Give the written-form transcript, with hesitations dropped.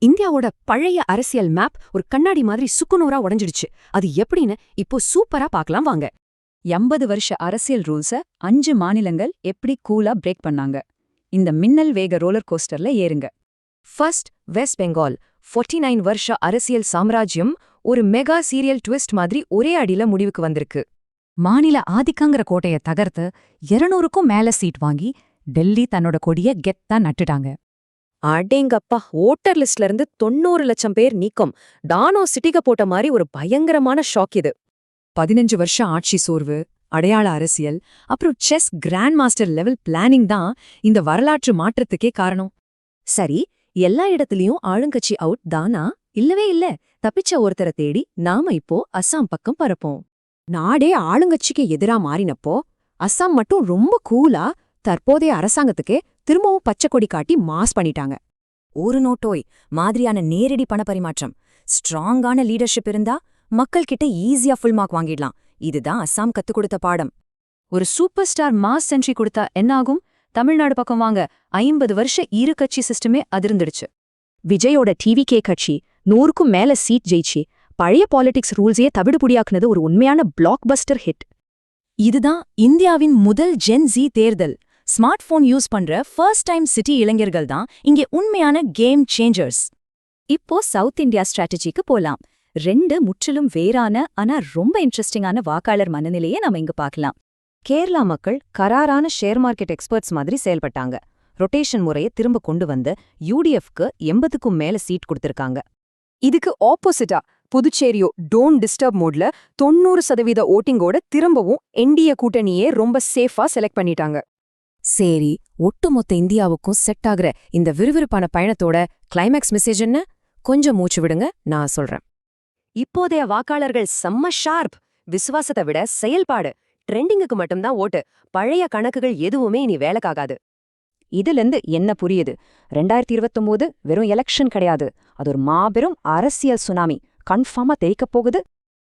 இந்தியாவோட பழைய அரசியல் மேப் ஒரு கண்ணாடி மாதிரி சுக்குநூறா உடைஞ்சிடுச்சு. அது எப்படின்னு இப்போ சூப்பரா பார்க்கலாம் வாங்க. 80 வருஷ அரசியல் ரூல்ஸ 5 மாநிலங்கள் எப்படி கூலா பிரேக் பண்ணாங்க. இந்த மின்னல் வேக ரோலர் கோஸ்டர்ல ஏறுங்க. ஃபர்ஸ்ட் வெஸ்ட் பெங்கால் 49 வருஷ அரசியல் சாம்ராஜ்யம் ஒரு மெகா சீரியல் ட்விஸ்ட் மாதிரி ஒரே அடியில முடிவுக்கு வந்திருக்கு. மாநில ஆதிக்கங்கிற கோட்டைய தகர்த்து 200க்கும் மேல சீட் வாங்கி டெல்லி தன்னோட கொடிய கெத்தா நட்டுட்டாங்க. அடேங்கப்பா, ஓட்டர் லிஸ்ட்ல இருந்து 90 லட்சம் பேர் நீக்கம். டானோ சிட்டிக போட்ட மாதிரி ஒரு பயங்கரமான ஷாக் இது. 15 வருஷம் ஆட்சி சோர்வு, அடையாள அரசியல், அப்புறம் chess grand master level planning தான் இந்த வரலாற்று மாற்றத்துக்கே காரணம். சரி, எல்லா இடத்துலயும் ஆளுங்கட்சி அவுட் தானா? இல்லவே இல்ல. தப்பிச்ச ஒருத்தரை தேடி நாம இப்போ அஸ்ஸாம் பக்கம் பரப்போம். நாடே ஆளுங்கட்சிக்கு எதிரா மாறினப்போ அஸ்ஸாம் மட்டும் ரொம்ப கூலா தற்போதைய அரசாங்கத்துக்கே திரும்பவும் பச்சை கொடி காட்டி மாஸ் பண்ணிட்டாங்க. ஒரு நோட்டோய் மாதிரியான நேரடி பணப்பரிமாற்றம், ஸ்ட்ராங்கான லீடர்ஷிப் இருந்தா மக்கள் கிட்ட ஈஸியா ஃபுல் மார்க் வாங்கிடலாம். இதுதான் அஸ்ஸாம் கத்துக் கொடுத்த பாடம். ஒரு சூப்பர் ஸ்டார் மாஸ் சென்ட்ரி கொடுத்தா என்னாகும்? தமிழ்நாடு பக்கம் வாங்க, 50 வருஷ இரு கட்சி சிஸ்டமே அதிர்ந்துடுச்சு. விஜயோட டிவிகே கட்சி 100க்கும் மேல சீட் ஜெயிச்சு பழைய பாலிடிக்ஸ் ரூல்ஸையே தவிடுபுடியாக்குனது ஒரு உண்மையான பிளாக் பஸ்டர் ஹிட். இதுதான் இந்தியாவின் முதல் ஜென் ஜி தேர்தல். ஸ்மார்ட் போன் யூஸ் பண்ற ஃபர்ஸ்ட் டைம் சிட்டி இளைஞர்கள் தான் இங்கே உண்மையான கேம் சேஞ்சர்ஸ். இப்போ சவுத் இந்தியா ஸ்ட்ராட்டஜிக்கு போலாம். 2 முற்றிலும் வேறான ஆனா ரொம்ப இன்ட்ரெஸ்டிங்கான வாக்காளர் மனநிலையை நம்ம இங்க பார்க்கலாம். கேரளா மக்கள் கராரான ஷேர் மார்க்கெட் எக்ஸ்பர்ட்ஸ் மாதிரி செயல்பட்டாங்க. ரொட்டேஷன் முறையை திரும்ப கொண்டு வந்து யூடிஎஃப்க்கு 80க்கும் மேல சீட் கொடுத்திருக்காங்க. இதுக்கு ஆப்போசிட்டா புதுச்சேரியோ டோன்ட் டிஸ்டர்ப் மோட்ல 90% ஓட்டிங்கோட திரும்பவும் என்டிஏ கூட்டணியே ரொம்ப சேஃபா செலக்ட் பண்ணிட்டாங்க. சரி, ஒட்டுமொத்த இந்தியாவுக்கும் செட் ஆகுற இந்த விறுவிறுப்பான பயணத்தோட கிளைமேக்ஸ் மெசேஜ் என்ன? கொஞ்சம் மூச்சு விடுங்க, நான் சொல்றேன். இப்போதைய வாக்காளர்கள் செம்ம ஷார்ப். விசுவாசத்தை விட செயல்பாடு. ட்ரெண்டிங்குக்கு மட்டும்தான் ஓட்டு. பழைய கணக்குகள் எதுவுமே இனி வேலைக்காகாது. இதிலிருந்து என்ன புரியுது? 2029 வெறும் எலெக்ஷன் கிடையாது, அது ஒரு மாபெரும் அரசியல் சுனாமி. கன்ஃபார்மா தேய்க்கப் போகுது.